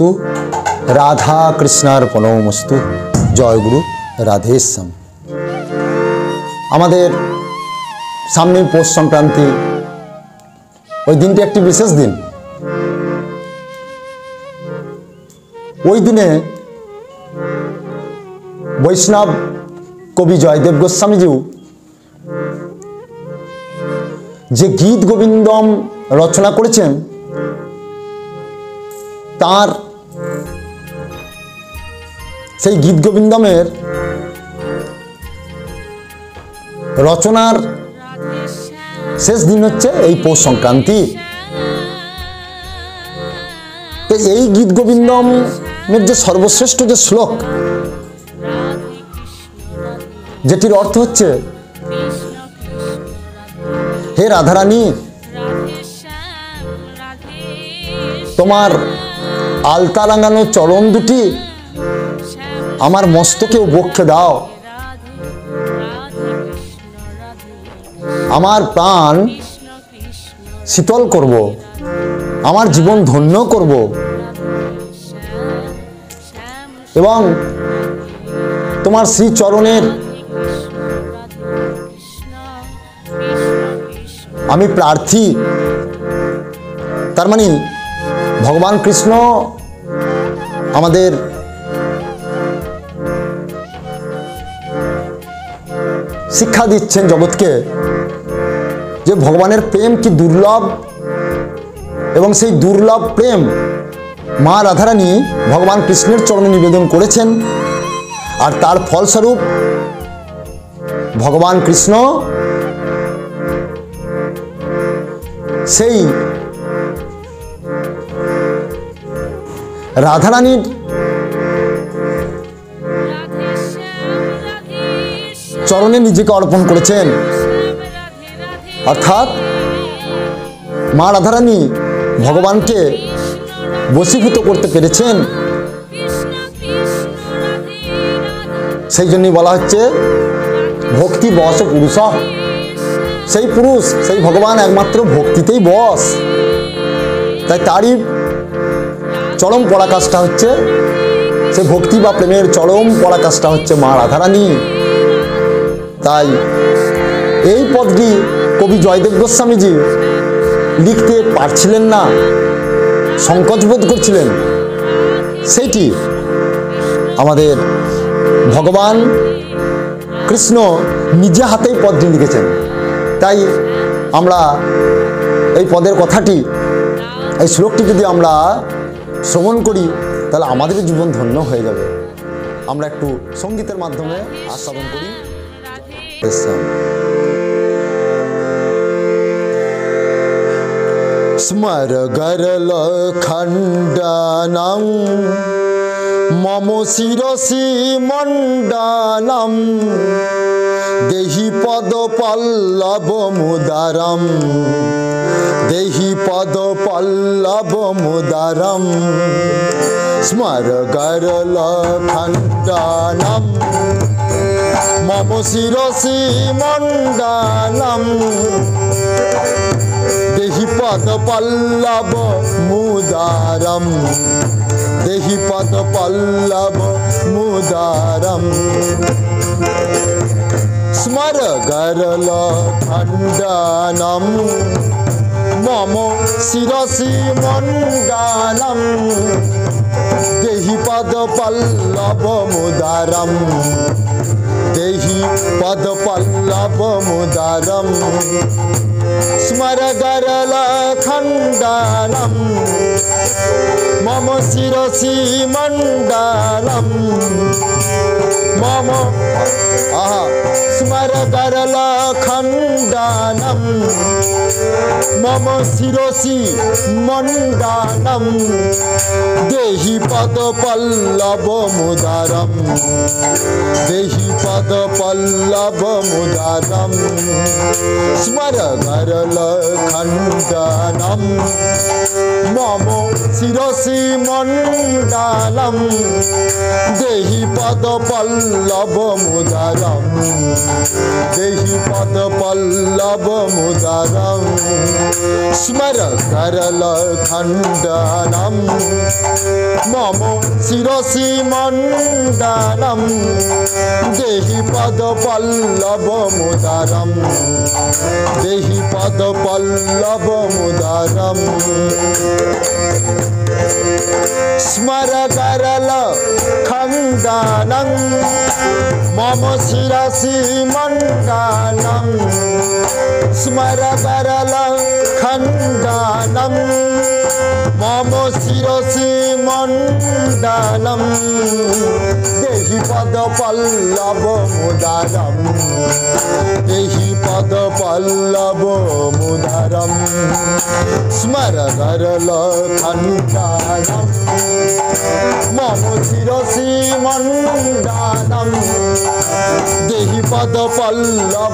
মস্তু, রাধা কৃষ্ণার্পণমস্তু। জয় গুরু, রাধেশ্যাম। আমাদের সামনে পৌষ সংক্রান্তি, ওই দিনটি একটি বিশেষ দিন। ওই দিনে বৈষ্ণব কবি জয়দেব গোস্বামীজিও যে গীত গোবিন্দম রচনা করেছেন, তার সেই গীত গোবিন্দমের রচনার শেষ দিন হচ্ছে এই পৌষ সংক্রান্তি। তো এই গীত গোবিন্দমের যে সর্বশ্রেষ্ঠ যে শ্লোক, যেটির অর্থ হচ্ছে, হে রাধারানী, তোমার আলতা রাঙানো চরণ দুটি আমার মস্তকে বক্ষে দাও, আমার প্রাণ শীতল করব, আমার জীবন ধন্য করব, এবং তোমার শ্রীচরণের আমি প্রার্থী। তার মানে ভগবান কৃষ্ণ আমাদের শিক্ষা দিচ্ছেন জগৎকে যে ভগবানের প্রেম কি দুর্লভ, এবং সেই দুর্লভ প্রেম মা রাধারানী ভগবান কৃষ্ণের চরণে নিবেদন করেছেন। আর তার ফলস্বরূপ ভগবান কৃষ্ণ সেই রাধারানীর চরণে নিজেকে অর্পণ করেছেন। অর্থাৎ মা রাধারানী ভগবানকে বশীভূত করতে পেরেছেন। সেই জন্যই বলা হচ্ছে ভক্তি বশ পুরুষ। সেই পুরুষ, সেই ভগবান একমাত্র ভক্তিতেই বশ। তাই তারই চরম পরাকাষ্ঠা হচ্ছে, সে ভক্তি বা প্রেমের চরম পরাকাষ্ঠা হচ্ছে মা রাধারানী। তাই এই পদটি কবি জয়দেব গোস্বামীজি লিখতে পারছিলেন না, সংকোচবোধ করছিলেন। সেইটি আমাদের ভগবান কৃষ্ণ নিজে হাতেই পদটি লিখেছেন। তাই আমরা এই পদের কথাটি, এই শ্লোকটি যদি আমরা শ্রবণ করি, তাহলে আমাদের জীবন ধন্য হয়ে যাবে। আমরা একটু সঙ্গীতের মাধ্যমে আস্বাদন করি। স্মর গরল খণ্ডনম মম শিরসি মণ্ডনম দেহি পদ পল্লব মুদারম, দেহি পদ পল্লব মুদারম। স্মর গরল খণ্ডনম মম শিরসি মণ্ডনম দেহি পদ পল্লব মুদারম, দেহি পদ পল্লব মুদারম। স্মর গরল খণ্ডনম মম শিরসি মণ্ডনম দেহি পদ পল্লব মুদারম, দেহি পদ পল্লব মুদারম। স্মর গরল খণ্ডনম মম শিরসি মণ্ডনম মম স্মর গরল খণ্ডনম মম শিরসি মণ্ডনম দেহি পদ পল্লব মুদারম, দেহি পদ পল্লব মুদারম। স্মর গরল খণ্ডনম মম শিরসি মণ্ডনম দেহি পদ পল্লব মুদারম, দেহি পদ পল্লব মুদারম। স্মর গরল খণ্ডনম मम शिरसि मण्डलं देहि पदपल्लवमुदारं देहि पदपल्लवमुदारम् स्मरकरलखण्डनं मम शिरसि मण्डलं स्मरकरलखण्डनं मम शिरसि मण्डलं देहि पदपल्लवमुदारं देहि पदपल्लवमुदारं स्मरकरलखण्डनं मम शिरसि मण्डलं देहि पदपल्लवमुदारं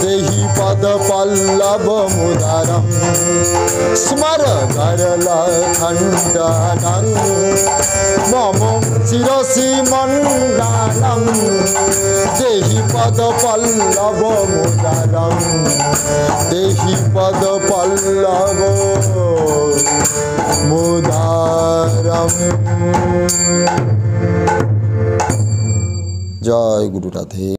देहि पदपल्लवमुदारं स्मरकरलखण्डनं मम शिरसि मण्डलं देहि पदपल्लवमुदारं देहि पदपल्लवमुदारं। जय गुरु राधे।